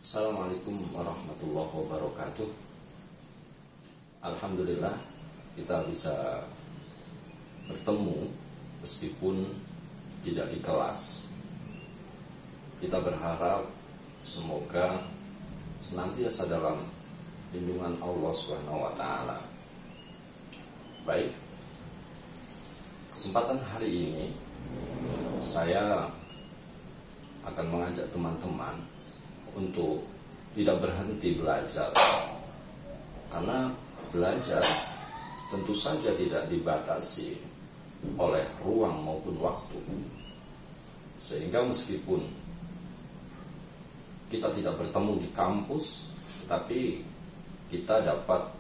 Assalamualaikum warahmatullahi wabarakatuh. Alhamdulillah kita bisa bertemu meskipun tidak di kelas. Kita berharap semoga senantiasa dalam lindungan Allah Subhanahu wa taala. Baik. Kesempatan hari ini saya akan mengajak teman-teman untuk tidak berhenti belajar, karena belajar tentu saja tidak dibatasi oleh ruang maupun waktu, sehingga meskipun kita tidak bertemu di kampus, tetapi kita dapat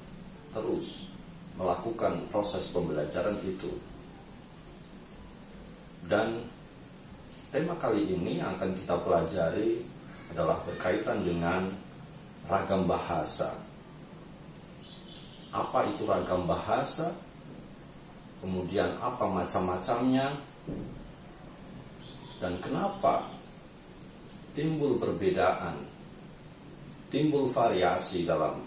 terus melakukan proses pembelajaran itu. Dan tema kali ini yang akan kita pelajari adalah berkaitan dengan ragam bahasa. Apa itu ragam bahasa? Kemudian apa macam-macamnya? Dan kenapa timbul perbedaan, timbul variasi dalam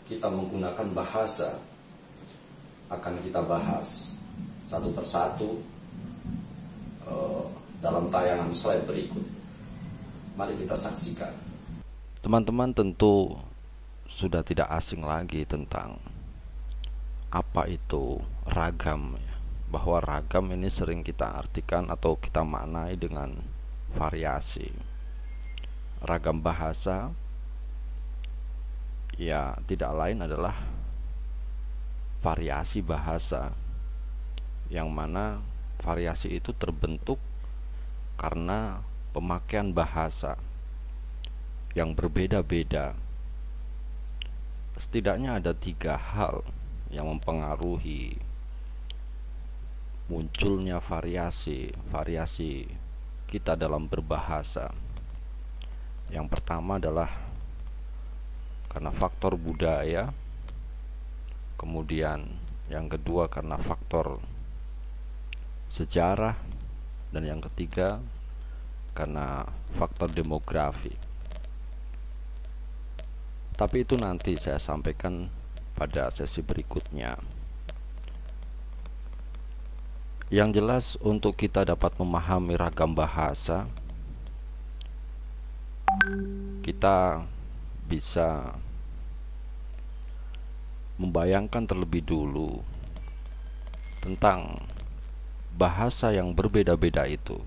kita menggunakan bahasa? Akan kita bahas satu persatu dalam tayangan slide berikut. Mari kita saksikan. Teman-teman tentu sudah tidak asing lagi tentang apa itu ragam, bahwa ragam ini sering kita artikan atau kita maknai dengan variasi. Ragam bahasa ya tidak lain adalah variasi bahasa, yang mana variasi itu terbentuk karena pemakaian bahasa yang berbeda-beda. Setidaknya ada 3 hal yang mempengaruhi munculnya variasi kita dalam berbahasa. Yang pertama adalah karena faktor budaya, kemudian yang kedua karena faktor sejarah, dan yang ketiga karena faktor demografi. Tapi itu nanti saya sampaikan pada sesi berikutnya. Yang jelas untuk kita dapat memahami ragam bahasa, kita bisa membayangkan terlebih dulu tentang bahasa yang berbeda-beda itu.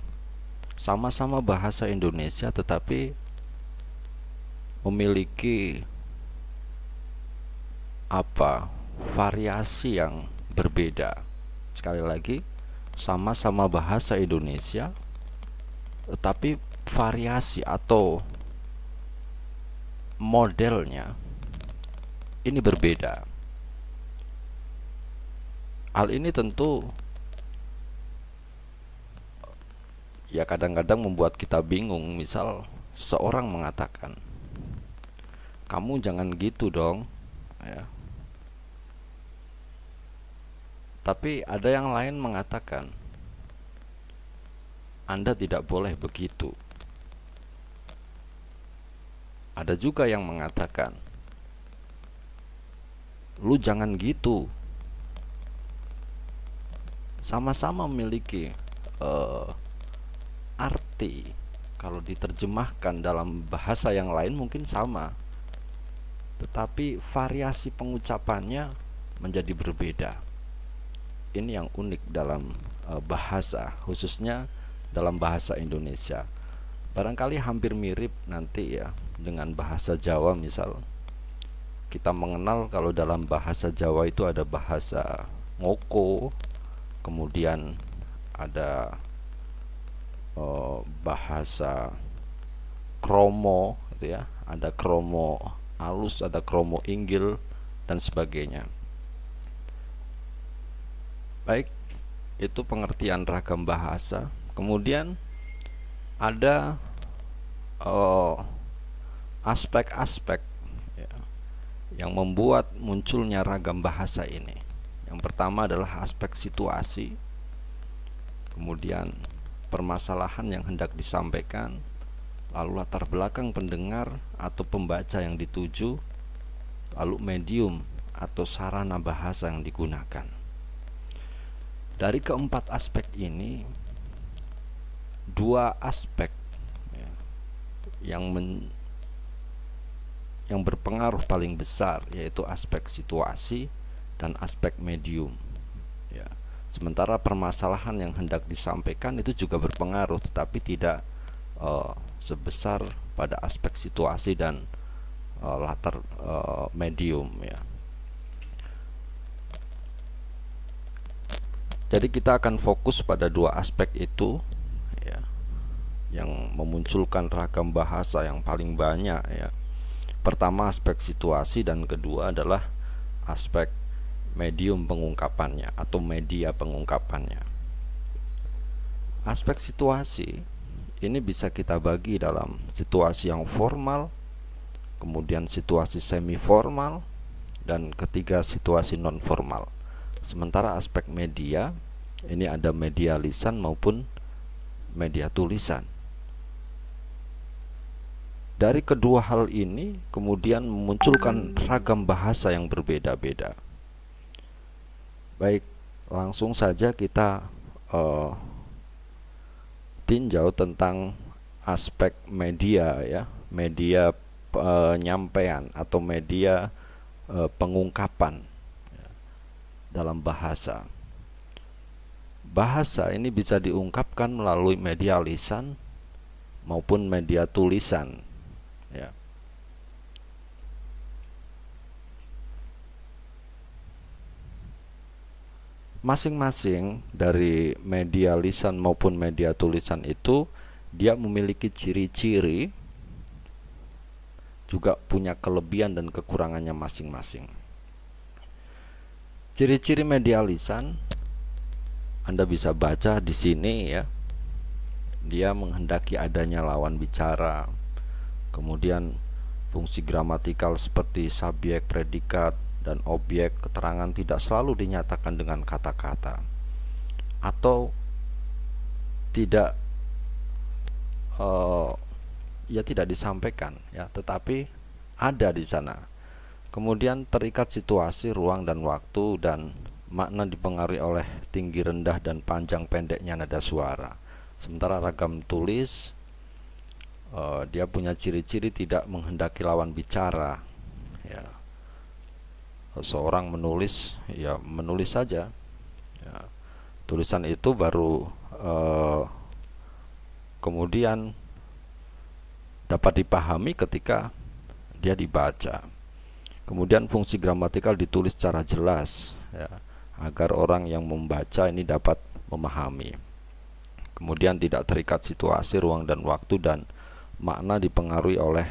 Sama-sama bahasa Indonesia tetapi memiliki variasi yang berbeda. Sekali lagi, sama-sama bahasa Indonesia tetapi variasi atau modelnya ini berbeda. Hal ini tentu ya kadang-kadang membuat kita bingung. Misal seorang mengatakan, "Kamu jangan gitu dong," ya. Tapi ada yang lain mengatakan, "Anda tidak boleh begitu." Ada juga yang mengatakan, "Lu jangan gitu." Sama-sama memiliki arti, kalau diterjemahkan dalam bahasa yang lain mungkin sama, tetapi variasi pengucapannya menjadi berbeda. Ini yang unik dalam bahasa, khususnya dalam bahasa Indonesia. Barangkali hampir mirip nanti ya dengan bahasa Jawa. Misal kita mengenal kalau dalam bahasa Jawa itu ada bahasa ngoko, kemudian ada bahasa kromo gitu ya, ada kromo alus, ada kromo inggil dan sebagainya. Baik, itu pengertian ragam bahasa. Kemudian ada aspek-aspek ya, yang membuat munculnya ragam bahasa ini. Yang pertama adalah aspek situasi, kemudian permasalahan yang hendak disampaikan, lalu latar belakang pendengar atau pembaca yang dituju, lalu medium atau sarana bahasa yang digunakan. Dari keempat aspek ini, dua aspek ya, yang berpengaruh paling besar, yaitu aspek situasi dan aspek medium ya. Sementara permasalahan yang hendak disampaikan itu juga berpengaruh, tetapi tidak sebesar pada aspek situasi dan latar medium ya. Jadi kita akan fokus pada dua aspek itu ya, yang memunculkan ragam bahasa yang paling banyak ya. Pertama aspek situasi dan kedua adalah aspek medium pengungkapannya atau media pengungkapannya. Aspek situasi ini bisa kita bagi dalam situasi yang formal, kemudian situasi semi formal, dan ketiga situasi non formal. Sementara aspek media ini ada media lisan maupun media tulisan. Dari kedua hal ini kemudian memunculkan ragam bahasa yang berbeda-beda. Baik, langsung saja kita tinjau tentang aspek media ya, media penyampaian atau media pengungkapan ya, dalam bahasa. Bahasa ini bisa diungkapkan melalui media lisan maupun media tulisan ya. Masing-masing dari media lisan maupun media tulisan itu dia memiliki ciri-ciri, juga punya kelebihan dan kekurangannya masing-masing. Ciri-ciri media lisan Anda bisa baca di sini ya. Dia menghendaki adanya lawan bicara. Kemudian fungsi gramatikal seperti subjek, predikat, dan objek keterangan tidak selalu dinyatakan dengan kata-kata atau tidak tidak disampaikan ya, tetapi ada di sana. Kemudian terikat situasi, ruang, dan waktu, dan makna dipengaruhi oleh tinggi rendah dan panjang pendeknya nada suara. Sementara ragam tulis dia punya ciri-ciri tidak menghendaki lawan bicara ya. Seorang menulis ya menulis saja ya. Tulisan itu baru kemudian dapat dipahami ketika dia dibaca. Kemudian fungsi gramatikal ditulis secara jelas ya, agar orang yang membaca ini dapat memahami. Kemudian tidak terikat situasi, ruang, dan waktu, dan makna dipengaruhi oleh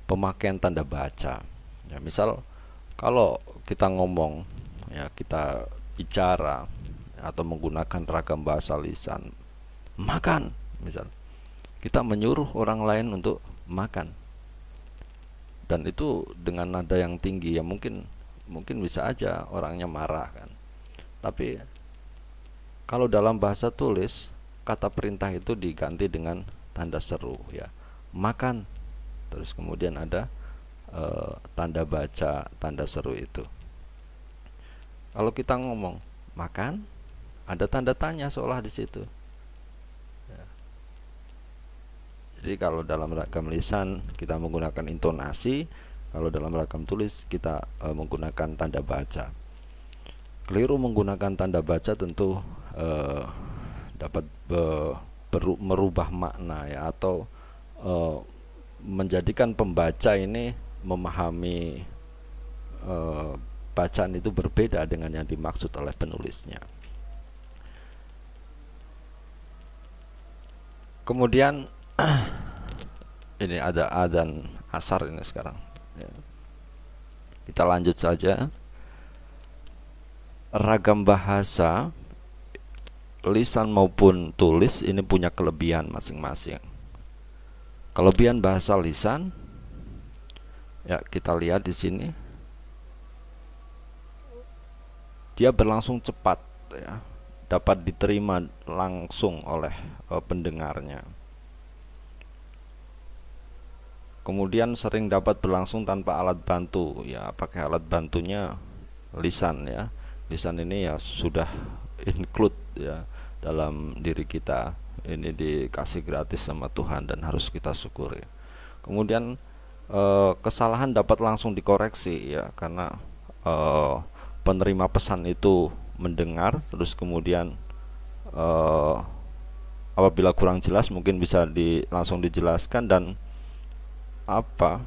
pemakaian tanda baca ya. Misal kalau kita ngomong ya, kita bicara atau menggunakan ragam bahasa lisan, makan misal, kita menyuruh orang lain untuk makan, dan itu dengan nada yang tinggi ya, mungkin bisa aja orangnya marah kan. Tapi kalau dalam bahasa tulis, kata perintah itu diganti dengan tanda seru ya, makan, terus kemudian ada tanda baca, tanda seru itu. Kalau kita ngomong makan, ada tanda tanya seolah di situ ya. Jadi kalau dalam ragam lisan kita menggunakan intonasi, kalau dalam ragam tulis kita menggunakan tanda baca. Keliru menggunakan tanda baca tentu dapat merubah makna ya, atau menjadikan pembaca ini memahami bacaan itu berbeda dengan yang dimaksud oleh penulisnya. Kemudian ini ada azan asar ini sekarang ya. Kita lanjut saja. Ragam bahasa lisan maupun tulis ini punya kelebihan masing-masing. Kelebihan bahasa lisan ya, kita lihat di sini, dia berlangsung cepat ya, dapat diterima langsung oleh pendengarnya. Kemudian sering dapat berlangsung tanpa alat bantu, ya pakai alat bantunya lisan ya. Lisan ini ya sudah include ya dalam diri kita, ini dikasih gratis sama Tuhan dan harus kita syukuri. Kemudian kesalahan dapat langsung dikoreksi ya, karena penerima pesan itu mendengar, terus kemudian apabila kurang jelas mungkin bisa langsung dijelaskan, dan apa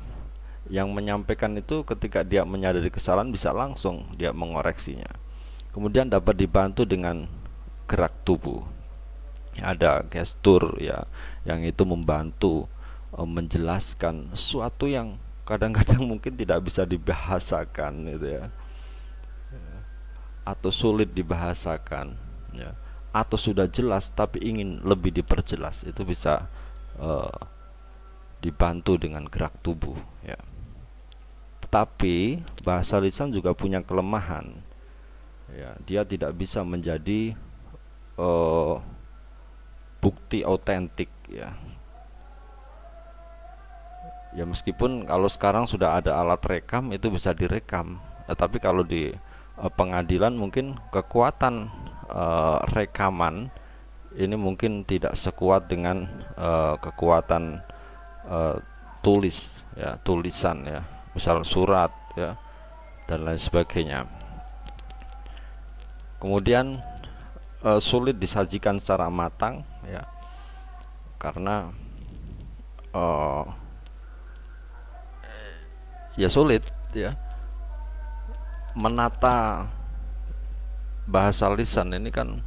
yang menyampaikan itu ketika dia menyadari kesalahan bisa langsung dia mengoreksinya. Kemudian dapat dibantu dengan gerak tubuh, ada gestur ya yang itu membantu menjelaskan sesuatu yang kadang-kadang mungkin tidak bisa dibahasakan gitu ya, atau sulit dibahasakan ya, atau sudah jelas tapi ingin lebih diperjelas, itu bisa dibantu dengan gerak tubuh ya. Tetapi bahasa lisan juga punya kelemahan ya, dia tidak bisa menjadi bukti autentik ya. Ya meskipun kalau sekarang sudah ada alat rekam, itu bisa direkam, tapi kalau di pengadilan mungkin kekuatan rekaman ini mungkin tidak sekuat dengan kekuatan tulis ya, tulisan ya, misal surat ya dan lain sebagainya. Kemudian sulit disajikan secara matang ya, karena ya sulit ya menata bahasa lisan ini kan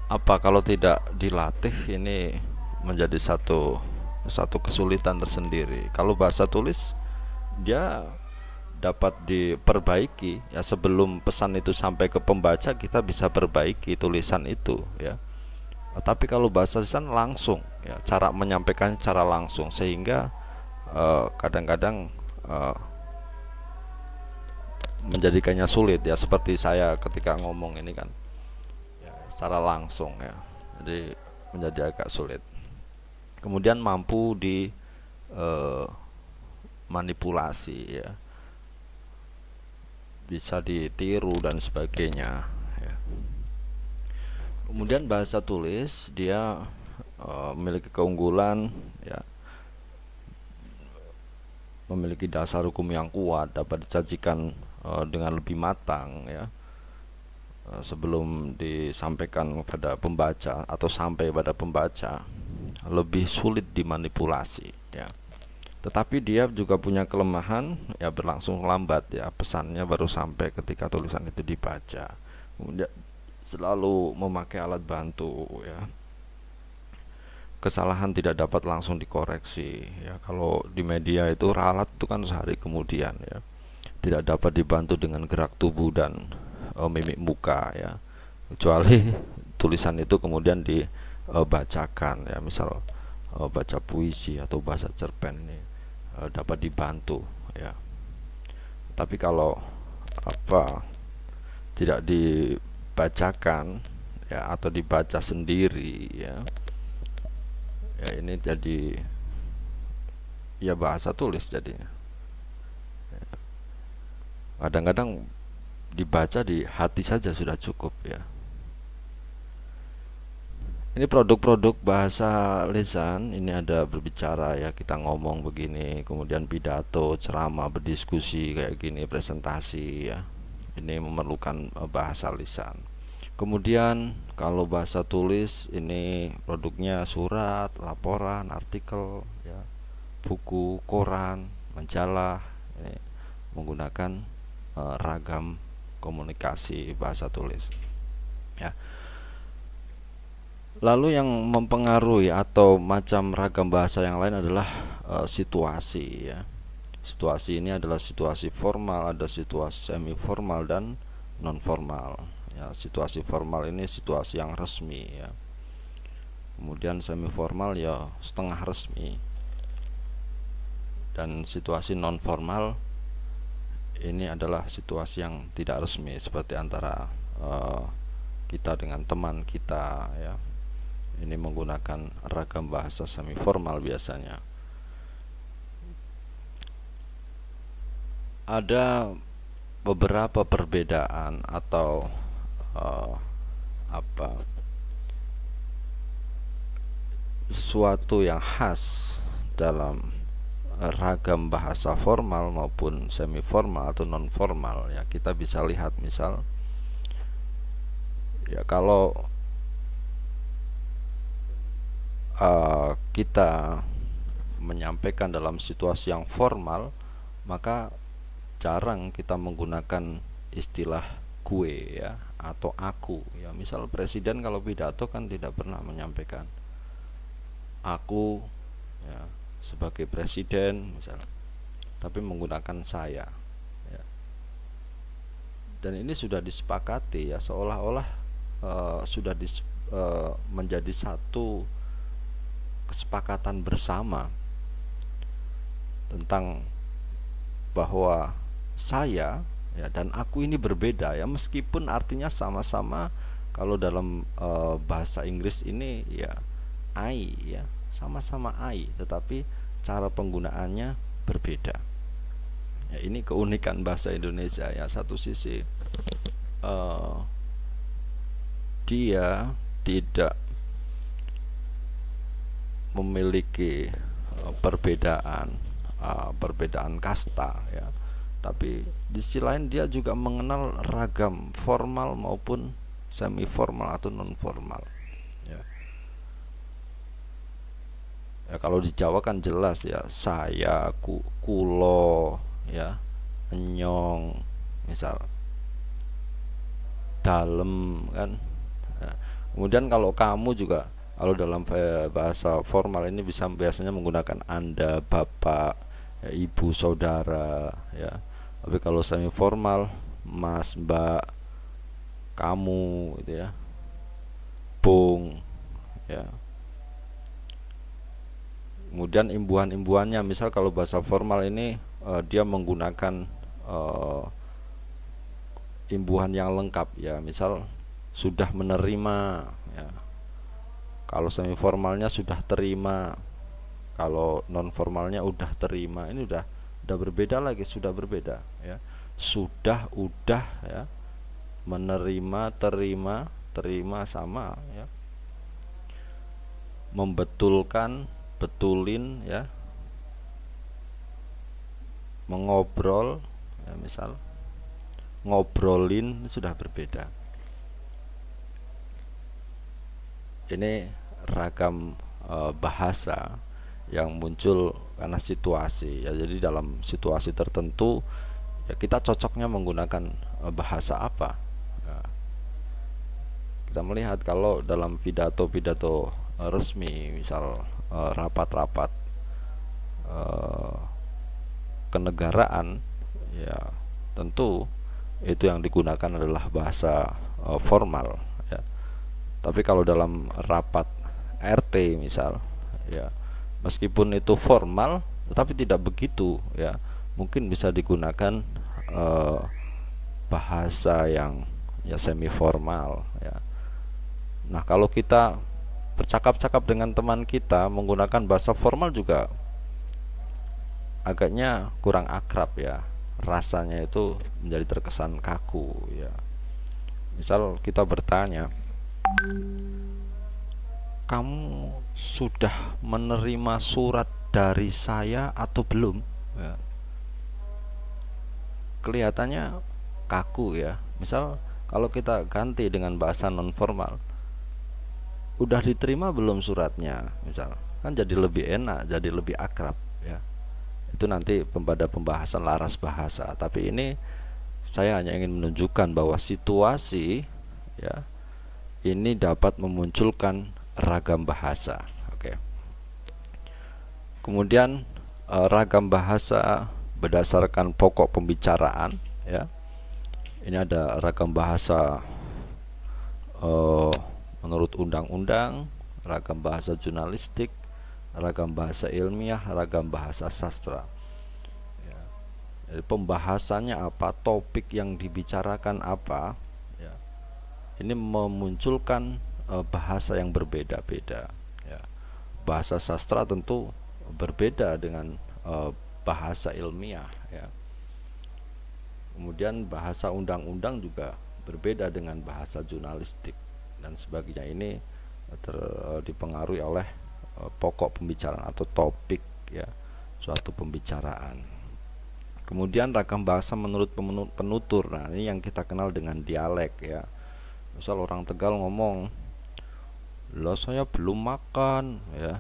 apa kalau tidak dilatih ini menjadi satu kesulitan tersendiri. Kalau bahasa tulis dia dapat diperbaiki ya, sebelum pesan itu sampai ke pembaca kita bisa perbaiki tulisan itu ya. Tapi kalau bahasa lisan langsung ya, cara menyampaikan secara langsung, sehingga kadang-kadang menjadikannya sulit ya, seperti saya ketika ngomong ini kan ya, secara langsung ya, jadi menjadi agak sulit. Kemudian mampu di manipulasi ya, bisa ditiru dan sebagainya ya. Kemudian bahasa tulis dia memiliki keunggulan ya, memiliki dasar hukum yang kuat, dapat disajikan dengan lebih matang ya, sebelum disampaikan kepada pembaca atau sampai pada pembaca, lebih sulit dimanipulasi ya. Tetapi dia juga punya kelemahan ya, berlangsung lambat ya, pesannya baru sampai ketika tulisan itu dibaca. Kemudian selalu memakai alat bantu ya, kesalahan tidak dapat langsung dikoreksi ya. Kalau di media itu ralat itu kan sehari kemudian ya, tidak dapat dibantu dengan gerak tubuh dan mimik muka ya, kecuali tulisan itu kemudian dibacakan ya, misal baca puisi atau bahasa cerpen ini dapat dibantu ya. Tapi kalau apa tidak dibacakan ya, atau dibaca sendiri ya, ya ini jadi ya bahasa tulis jadinya. Kadang-kadang dibaca di hati saja sudah cukup ya. Ini produk-produk bahasa lisan, ini ada berbicara ya, kita ngomong begini, kemudian pidato, ceramah, berdiskusi kayak gini, presentasi ya. Ini memerlukan bahasa lisan. Kemudian kalau bahasa tulis ini produknya surat, laporan, artikel ya, buku, koran, majalah, ini menggunakan ragam komunikasi bahasa tulis ya. Lalu yang mempengaruhi atau macam ragam bahasa yang lain adalah situasi ya. Situasi ini adalah situasi formal, ada situasi semi formal dan non formal ya. Situasi formal ini situasi yang resmi ya. Kemudian semi formal ya setengah resmi. Dan situasi non formal ini adalah situasi yang tidak resmi, seperti antara kita dengan teman kita ya, Ini menggunakan ragam bahasa semi formal biasanya. Ada beberapa perbedaan atau sesuatu yang khas dalam ragam bahasa formal maupun semi formal atau non formal ya. Kita bisa lihat misal ya, kalau kita menyampaikan dalam situasi yang formal, maka jarang kita menggunakan istilah gue ya atau aku ya. Misal presiden kalau pidato kan tidak pernah menyampaikan aku ya sebagai presiden misal, tapi menggunakan saya ya. Dan ini sudah disepakati ya, seolah-olah sudah menjadi satu kesepakatan bersama tentang bahwa saya ya dan aku ini berbeda ya, meskipun artinya sama-sama. Kalau dalam bahasa Inggris ini ya I ya, sama-sama I, tetapi cara penggunaannya berbeda ya. Ini keunikan bahasa Indonesia ya. Satu sisi dia tidak memiliki perbedaan kasta ya, tapi di sisi lain dia juga mengenal ragam formal maupun semi formal atau non formal ya. Ya kalau di Jawa kan jelas ya, saya, kulo ya, enyong misal, dalem kan ya. Kemudian kalau kamu juga, kalau dalam bahasa formal ini biasanya menggunakan anda, bapak ya, ibu, saudara ya. Tapi kalau semi formal mas, mbak, kamu gitu ya, bung ya. Kemudian imbuhan-imbuhannya, misal kalau bahasa formal ini dia menggunakan imbuhan yang lengkap ya, misal sudah menerima ya. Kalau semi formalnya sudah terima, kalau non formalnya udah terima. Ini udah berbeda lagi, sudah berbeda ya. Sudah, udah ya, menerima, terima sama ya. Membetulkan, betulin ya. Mengobrol ya, misal ngobrolin, sudah berbeda. Ini ragam bahasa yang muncul karena situasi ya. Jadi dalam situasi tertentu ya, kita cocoknya menggunakan bahasa apa ya. Kita melihat kalau dalam pidato-pidato resmi, misal rapat-rapat kenegaraan ya, tentu itu yang digunakan adalah bahasa formal ya. Tapi kalau dalam rapat RT misal ya, meskipun itu formal tetapi tidak begitu ya, mungkin bisa digunakan bahasa yang ya semi formal ya. Nah, kalau kita bercakap-cakap dengan teman kita menggunakan bahasa formal juga agaknya kurang akrab ya, rasanya itu menjadi terkesan kaku ya. Misal kita bertanya, kamu sudah menerima surat dari saya atau belum ya. Kelihatannya kaku ya. Misal kalau kita ganti dengan bahasa non formal, udah diterima belum suratnya misal, kan jadi lebih enak, jadi lebih akrab ya. Itu nanti pada pembahasan laras bahasa. Tapi ini saya hanya ingin menunjukkan bahwa situasi ya ini dapat memunculkan ragam bahasa. Oke. Kemudian ragam bahasa berdasarkan pokok pembicaraan ya. Ini ada ragam bahasa menurut undang-undang, ragam bahasa jurnalistik, ragam bahasa ilmiah, ragam bahasa sastra ya. Jadi pembahasannya apa, topik yang dibicarakan apa ya, ini memunculkan bahasa yang berbeda-beda ya. Bahasa sastra tentu berbeda dengan bahasa ilmiah ya. Kemudian bahasa undang-undang juga berbeda dengan bahasa jurnalistik dan sebagainya. Ini dipengaruhi oleh pokok pembicaraan atau topik ya, suatu pembicaraan. Kemudian ragam bahasa menurut penutur. Nah, ini yang kita kenal dengan dialek ya. Misal orang Tegal ngomong, "Loh, saya belum makan," ya.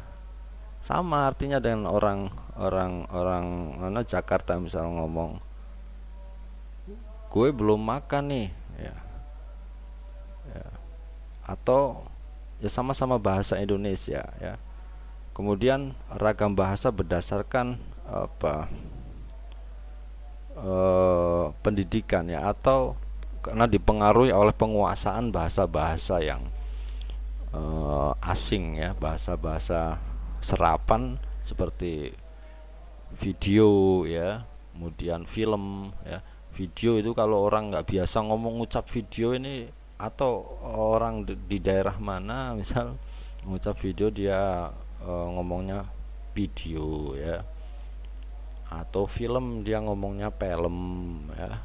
Sama artinya dengan orang mana Jakarta misal ngomong, "Gue belum makan nih," ya. Ya. Atau ya sama-sama bahasa Indonesia ya. Kemudian ragam bahasa berdasarkan pendidikan ya, atau karena dipengaruhi oleh penguasaan bahasa-bahasa yang asing ya, bahasa-bahasa serapan seperti video ya, kemudian film ya. Video itu kalau orang nggak biasa ngomong ngucap video ini, atau orang di daerah mana misal mengucap video dia ngomongnya video ya, atau film dia ngomongnya film ya,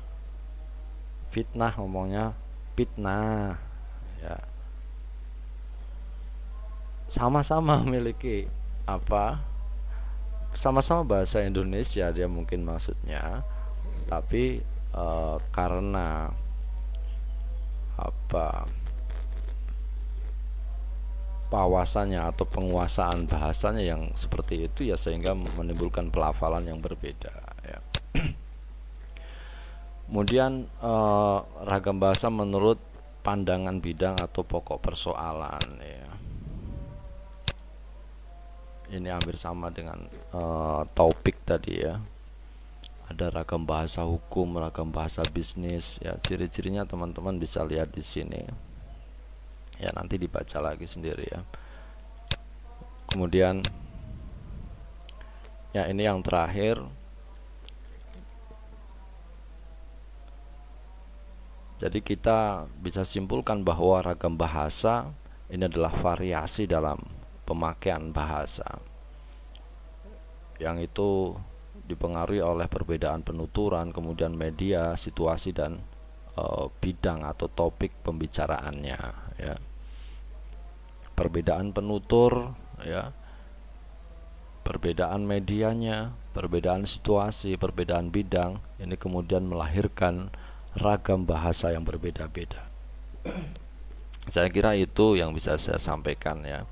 fitnah ngomongnya fitnah ya. Sama-sama memiliki sama-sama bahasa Indonesia dia mungkin maksudnya, tapi karena pawasannya atau penguasaan bahasanya yang seperti itu ya, sehingga menimbulkan pelafalan yang berbeda ya. Kemudian ragam bahasa menurut pandangan bidang atau pokok persoalan ya. Ini hampir sama dengan topik tadi ya. Ada ragam bahasa hukum, ragam bahasa bisnis ya. Ciri-cirinya teman-teman bisa lihat di sini ya, nanti dibaca lagi sendiri ya. Kemudian ya, ini yang terakhir, jadi kita bisa simpulkan bahwa ragam bahasa ini adalah variasi dalam pemakaian bahasa yang itu dipengaruhi oleh perbedaan penuturan, kemudian media, situasi, dan bidang atau topik pembicaraannya ya. Perbedaan penutur ya, perbedaan medianya, perbedaan situasi, perbedaan bidang, ini kemudian melahirkan ragam bahasa yang berbeda-beda. Saya kira itu yang bisa saya sampaikan ya.